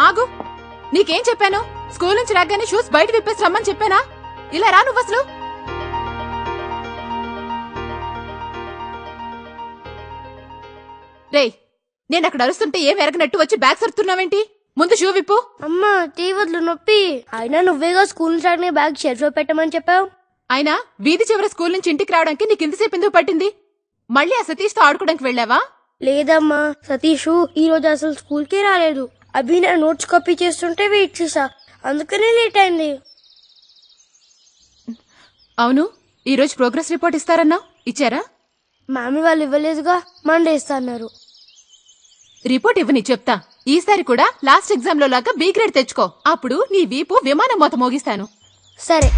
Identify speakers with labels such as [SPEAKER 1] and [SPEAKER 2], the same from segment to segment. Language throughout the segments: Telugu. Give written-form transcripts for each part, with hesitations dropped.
[SPEAKER 1] ఆగు, నీకేం చెప్పాను? స్కూల్ నుంచి రాగానే షూస్ బయట విప్పేసి రమ్మని చెప్పానా? ఇలా రా నువ్వు అసలు. రేయ్, నేను అక్కడ అరుస్తుంటే ఏం ఎరగనట్టు వచ్చి బ్యాగ్ సరుతున్నావేంటి? ముందు షూ విప్పు.
[SPEAKER 2] అమ్మా తీవద్దు నొప్పి. అయినా నువ్వేగా స్కూల్ నుంచి రాగానే బ్యాగ్ షెల్ఫ్ లో పెట్టమని చెప్పావు.
[SPEAKER 1] అయినా వీధి చివరి స్కూల్ నుంచి ఇంటికి రావడానికి నీకు ఇంతసేపు ఎందుకు పట్టింది? మళ్ళీ ఆ సతీష్ తో ఆడుకోవడానికి వెళ్ళావా?
[SPEAKER 2] లేదమ్మా, సతీష్ ఈ రోజు అసలు స్కూల్ కి రాలేదు. అభి నా నోట్స్ కాపీ చేస్తుంటే వెయిట్ చేసా, అందుకనే లేట్ అయింది.
[SPEAKER 1] అవును, ఈ రోజు ప్రోగ్రెస్ రిపోర్ట్ ఇస్తారన్నా, ఇచ్చారా?
[SPEAKER 2] మామీ వాళ్ళు ఇవ్వలేదుగా, మండే ఇస్తాన్నారు.
[SPEAKER 1] రిపోర్ట్ ఇవ్వని చెప్తా. ఈసారి కూడా లాస్ట్ ఎగ్జామ్ లో లాగా బి గ్రేడ్ తెచ్చుకో. అప్పుడు నీ వీపు విమానం మోత మోగిస్తాను.
[SPEAKER 2] సరే.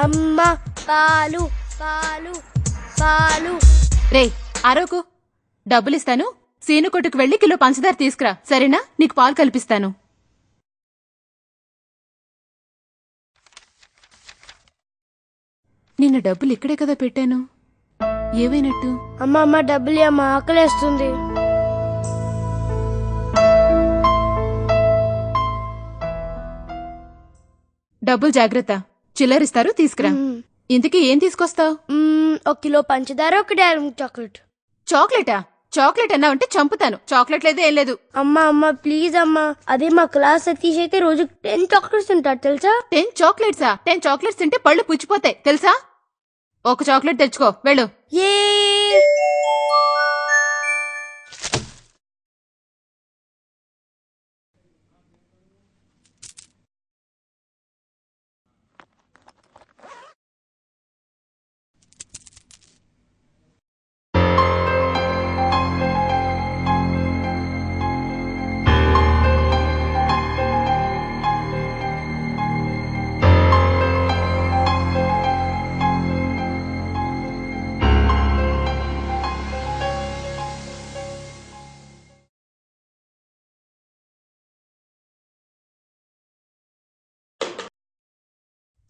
[SPEAKER 2] అమ్మా పాలు పాలు పాలు.
[SPEAKER 1] రే అరకు, డబ్బులిస్తాను. సీను కొట్టుకు వెళ్లి కిలో పంచదార తీసుకురా, సరేనా? నీకు పాలు కల్పిస్తాను. నిన్న డబ్బులు ఇక్కడే కదా పెట్టాను, ఏవైనట్టు?
[SPEAKER 2] అమ్మ డబ్బులు అమ్మ, ఆకలేస్తుంది.
[SPEAKER 1] డబ్బులు జాగ్రత్త, చిల్లరిస్తారు తీసుకురా. ఇంతకీ ఏం తీసుకొస్తావు?
[SPEAKER 2] 1 కిలో పంచదార, 1 డైరీ మిల్క్ చాక్లెట్.
[SPEAKER 1] చాక్లెటా? చాక్లెట్ అన్నా ఉంటే చంపుతాను. చాక్లెట్ లేదు, ఏం లేదు.
[SPEAKER 2] అమ్మా ప్లీజ్ అమ్మా. అదే మా క్లాస్ సతీష్ అయితే రోజు 10 చాక్లెట్స్ తింటాడు తెలుసా?
[SPEAKER 1] 10 చాక్లెట్సా? 10 చాక్లెట్స్ తింటే పళ్ళు పుచ్చిపోతాయి తెలుసా? ఒక చాక్లెట్ తెచ్చుకో, వెళ్ళు.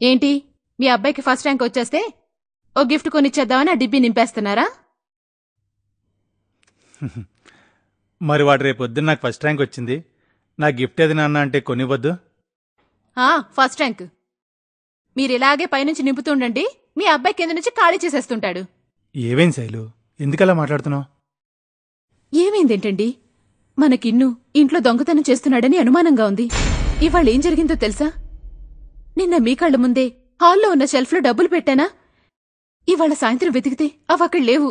[SPEAKER 1] ఏంటి, మీ అబ్బాయికి ఫస్ట్ ర్యాంక్ వచ్చేస్తే ఓ గిఫ్ట్ కొనిచ్చేద్దామని ఆ డిబ్బీ నింపేస్తున్నారా?
[SPEAKER 3] మరి వాడు రేపొద్దున నాకు ఫస్ట్ ర్యాంక్ వచ్చింది, నా గిఫ్ట్ ఏది నాన్న అంటే కొనివ్వద్దు?
[SPEAKER 1] ఫస్ట్ ర్యాంక్ మీరిలాగే పైనుంచి నింపుతుండండి, మీ అబ్బాయి కింద నుంచి ఖాళీ చేసేస్తుంటాడు.
[SPEAKER 3] ఏవేం శైలు, ఎందుకలా మాట్లాడుతున్నావు?
[SPEAKER 1] ఏమైందేంటండి? మనకిన్ను ఇంట్లో దొంగతనం చేస్తున్నాడని అనుమానంగా ఉంది. ఇవాళ ఏం జరిగిందో తెలుసా? నిన్న మీ కళ్ళ ముందే హాల్లో ఉన్న షెల్ఫ్లో డబ్బులు పెట్టానా? ఇవాళ సాయంత్రం వెతికితే అవక్కడ లేవు.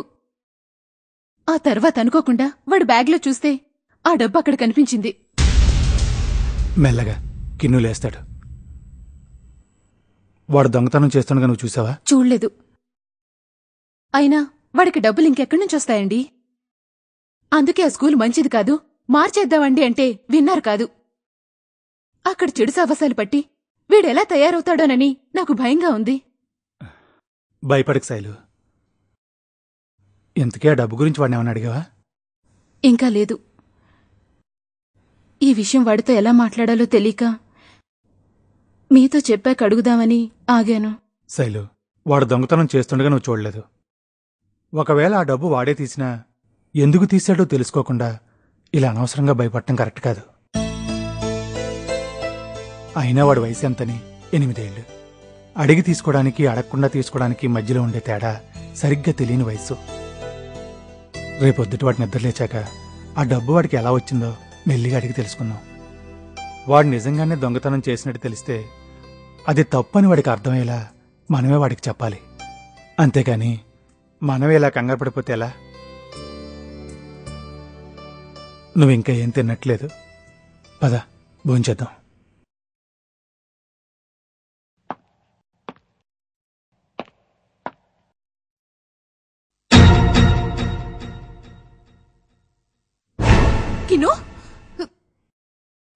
[SPEAKER 1] ఆ తర్వాత అనుకోకుండా వాడు బ్యాగ్లో చూస్తే ఆ డబ్బు అక్కడ కనిపించింది.
[SPEAKER 3] మెల్లగా కిన్ను లేస్తాడు. వాడు దొంగతనం చేస్తుండగా నువ్వు చూసావా?
[SPEAKER 1] చూడలేదు. అయినా వాడికి డబ్బులు ఇంకెక్కడి నుంచి వస్తాయండి? అందుకే ఆ స్కూల్ మంచిది కాదు, మార్చేద్దామండి అంటే విన్నారు కాదు. అక్కడ చెడు సావసాలు పట్టి వీడెలా తయారవుతాడోనని నాకు భయంగా ఉంది.
[SPEAKER 3] భయపడకు శైలు. ఇంతకీ ఆ డబ్బు గురించి వాడిని ఏమన్నా అడిగావా?
[SPEAKER 1] ఇంకా లేదు. ఈ విషయం వాడితో ఎలా మాట్లాడాలో తెలియక మీతో చెప్పాక అడుగుదామని ఆగాను.
[SPEAKER 3] శైలు, వాడు దొంగతనం చేస్తుండగా నువ్వు చూడలేదు. ఒకవేళ ఆ డబ్బు వాడే తీసినా ఎందుకు తీశాడో తెలుసుకోకుండా ఇలా అనవసరంగా భయపడటం కరెక్ట్ కాదు. అయినా వాడి వయసు ఎంతని? 8 ఏళ్లు. అడిగి తీసుకోవడానికి అడగకుండా తీసుకోవడానికి మధ్యలో ఉండే తేడా సరిగ్గా తెలియని వయసు. రేపొద్దుటి వాడి నిద్రలేచాక ఆ డబ్బు వాడికి ఎలా వచ్చిందో మెల్లిగా అడిగి తెలుసుకుందాం. వాడు నిజంగానే దొంగతనం చేసినట్టు తెలిస్తే అది తప్పని వాడికి అర్థమయ్యేలా మనమే వాడికి చెప్పాలి. అంతేకాని మనమే ఇలా కంగారు పడిపోతే ఎలా? నువ్వింకా ఏం తిన్నట్లేదు, పద భోంచేద్దాం.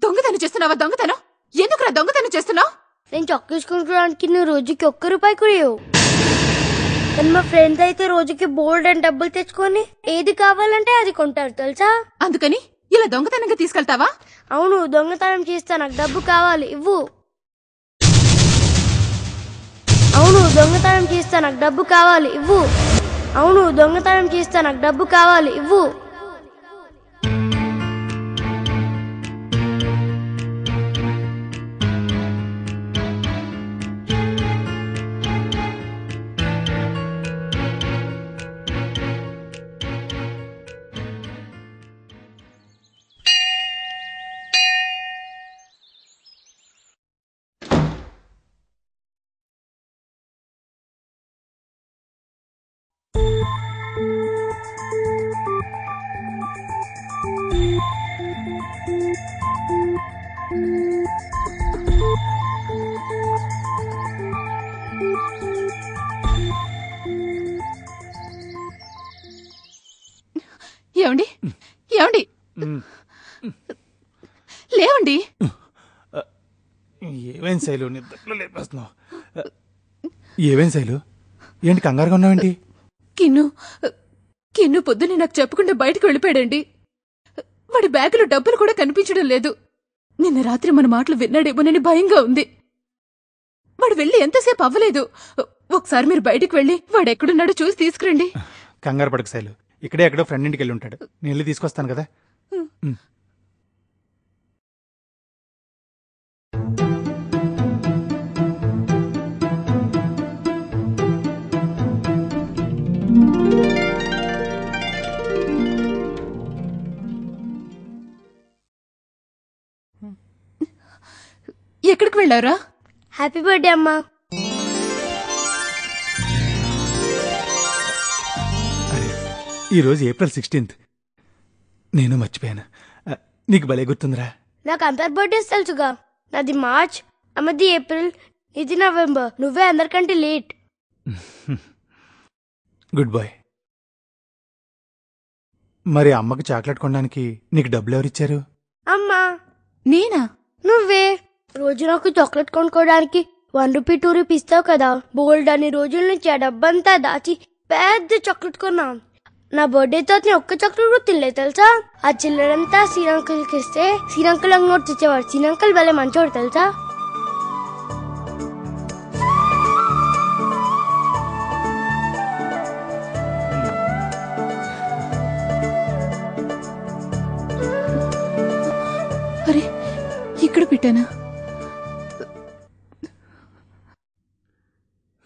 [SPEAKER 1] దొంగతనం చేస్తున్నావా? దొంగతనం ఎందుకురా దొంగతనం చేస్తున్నావు?
[SPEAKER 2] నేను చాక్లెట్స్ కొనుక్కోవడానికి నువ్వు రోజుకి 1 రూపాయి కూడా ఇవ్వవు. కానీ మా ఫ్రెండ్స్ అయితే రోజుకి బోల్డ్ అని డబ్బులు తెచ్చుకొని ఏది కావాలంటే అది కొంటారు తెలుసా?
[SPEAKER 1] అందుకని ఇలా దొంగతనంగా తీసుకెళ్తావా?
[SPEAKER 2] అవును, దొంగతనం చేస్తా, నాకు డబ్బు కావాలి, ఇవ్వు. అవును, దొంగతనం చేస్తా, నాకు డబ్బు కావాలి, ఇవ్వు. అవును, దొంగతనం చేస్తా, నాకు డబ్బు కావాలి, ఇవ్వు.
[SPEAKER 1] ఏమండి ఏమండి లేవండి.
[SPEAKER 3] ఏమేం శైలు, నిద్రలో లేపేస్తున్నావు. ఏమేం శైలు, ఏంటి కంగారుగా ఉన్నావేంటి?
[SPEAKER 1] కిన్ను కిన్ను పొద్దున్నే నాకు చెప్పకుండా బయటకు వెళ్ళిపోయాడండి. వాడి బ్యాగులో డబ్బులు కూడా కనిపించడం లేదు. నిన్న రాత్రి మన మాటలు విన్నాడేమోనని భయంగా ఉంది. వాడు వెళ్ళి ఎంతసేపు అవ్వలేదు. ఒకసారి మీరు బయటికి వెళ్ళి వాడెక్కడున్నాడో చూసి తీసుకురండి.
[SPEAKER 3] కంగారు పడక శైలు, ఇక్కడే ఎక్కడో ఫ్రెండ్ ఇంటికి వెళ్ళి ఉంటాడు. నేను వెళ్ళి తీసుకొస్తాను కదా.
[SPEAKER 1] ఎక్కడికి వెళ్ళారా?
[SPEAKER 2] హ్యాపీ బర్త్డే అమ్మా.
[SPEAKER 3] అరే, ఈరోజు April 16th. నేను మర్చిపోయాను. నీకు భలే గుర్తుందిరా.
[SPEAKER 2] నాకు అందరి బర్త్డేస్ తెలుసుగా. నాది మార్చ్, అమ్మది ఏప్రిల్, ఇది నవంబర్. నువ్వే అందరికంటే లేట్.
[SPEAKER 3] Good bye. మరి అమ్మకి చాక్లెట్ కొనడానికి నీకు డబ్బులు ఎవరిచ్చారు?
[SPEAKER 2] అమ్మా.
[SPEAKER 1] నేనా?
[SPEAKER 2] నువ్వే. రోజు నాకు చాక్లెట్ కొనుక్కోవడానికి 1 రూపీ 2 రూపీ ఇస్తావు కదా. బోల్డ్ అన్ని రోజుల నుంచి ఆ డబ్బంతా దాచి పెద్ద చాక్లెట్ కొన్నా. నా బర్త్డే తర్వాత నేను ఒక్క చాక్లెట్ కూడా తినలేదు తెలుసా. ఆ చిల్లరంతా శ్రీలంకల్కి ఇస్తే శ్రీలంకల్ నోట్స్ ఇచ్చేవాడు. శ్రీలంకల్ భలే మంచోడు తెలుసా.
[SPEAKER 1] అరే, ఇక్కడ పెట్టానా?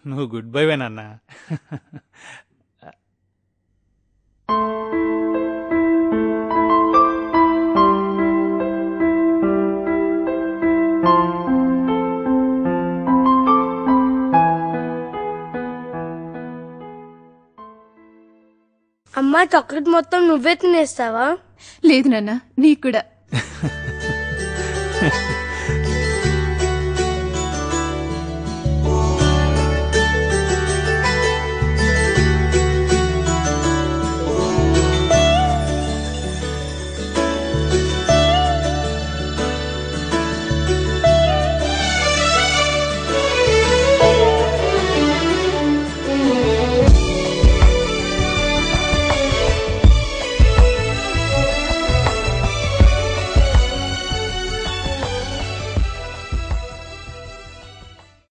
[SPEAKER 3] నువ్వు గుడ్ బైవే నాన్న.
[SPEAKER 2] అమ్మా, చాక్లెట్ మొత్తం నువ్వే తినేస్తావా?
[SPEAKER 1] లేదు నాన్న, నీకు కూడా.